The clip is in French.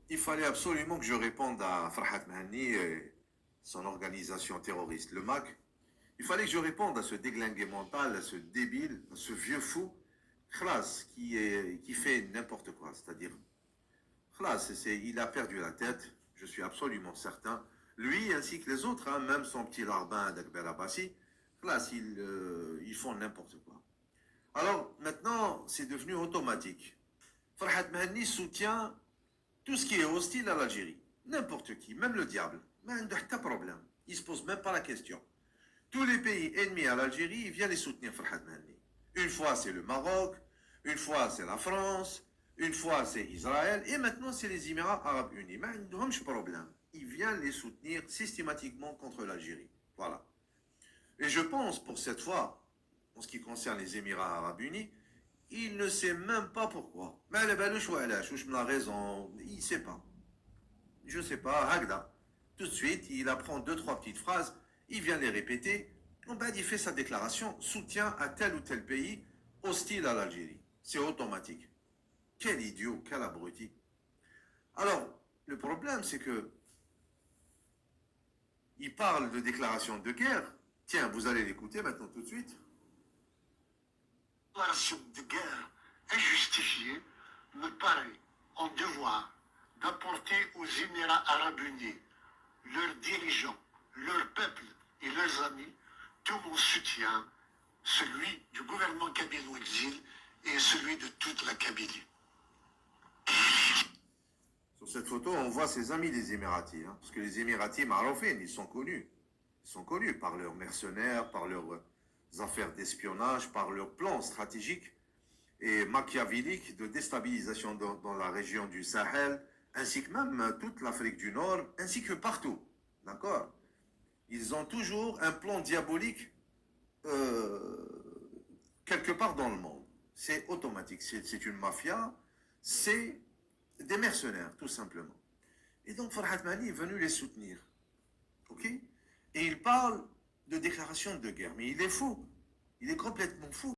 il fallait absolument que je réponde à Farhat Mahani et son organisation terroriste, le MAC. Il fallait que je réponde à ce déglingué mental, à ce débile, à ce vieux fou, Khlas, qui fait n'importe quoi. C'est-à-dire, Khlas, il a perdu la tête, je suis absolument certain. Lui ainsi que les autres, hein, même son petit larbin d'Akber Abbasi, Khlas, ils font n'importe quoi. Alors maintenant, c'est devenu automatique. Farhat Mahani soutient tout ce qui est hostile à l'Algérie. N'importe qui, même le diable. Mais pas de problème. Il ne se pose même pas la question. Tous les pays ennemis à l'Algérie, il vient les soutenir, Farhat Mahani. Une fois, c'est le Maroc. Une fois, c'est la France. Une fois, c'est Israël. Et maintenant, c'est les Émirats Arabes Unis. Mais il n'y a pas de problème. Il vient les soutenir systématiquement contre l'Algérie. Voilà. Et je pense, pour cette fois, en ce qui concerne les Émirats Arabes Unis, il ne sait même pas pourquoi. Mais elle a raison, il ne sait pas. Je ne sais pas, Hagda. Tout de suite, il apprend deux, trois petites phrases, il vient les répéter. Il fait sa déclaration, soutien à tel ou tel pays hostile à l'Algérie. C'est automatique. Quel idiot, quel abruti. Alors, le problème, c'est que il parle de déclaration de guerre. Tiens, vous allez l'écouter maintenant tout de suite. Déclaration de guerre injustifiée me paraît en devoir d'apporter aux Émirats Arabes Unis, leurs dirigeants, leur peuple et leurs amis, tout mon soutien, celui du gouvernement kabyle au exil et celui de toute la Kabylie. Sur cette photo, on voit ses amis les Émiratis, hein, parce que les Émiratis maroufins, ils sont connus. Ils sont connus par leurs mercenaires, par leurs affaires d'espionnage, par leurs plans stratégiques et machiavéliques de déstabilisation dans la région du Sahel, ainsi que même toute l'Afrique du Nord, ainsi que partout. D'accord? Ils ont toujours un plan diabolique quelque part dans le monde. C'est automatique. C'est une mafia, c'est des mercenaires, tout simplement. Et donc Farhat Mahani est venu les soutenir. Ok? Et il parle de déclaration de guerre. Mais il est fou. Il est complètement fou.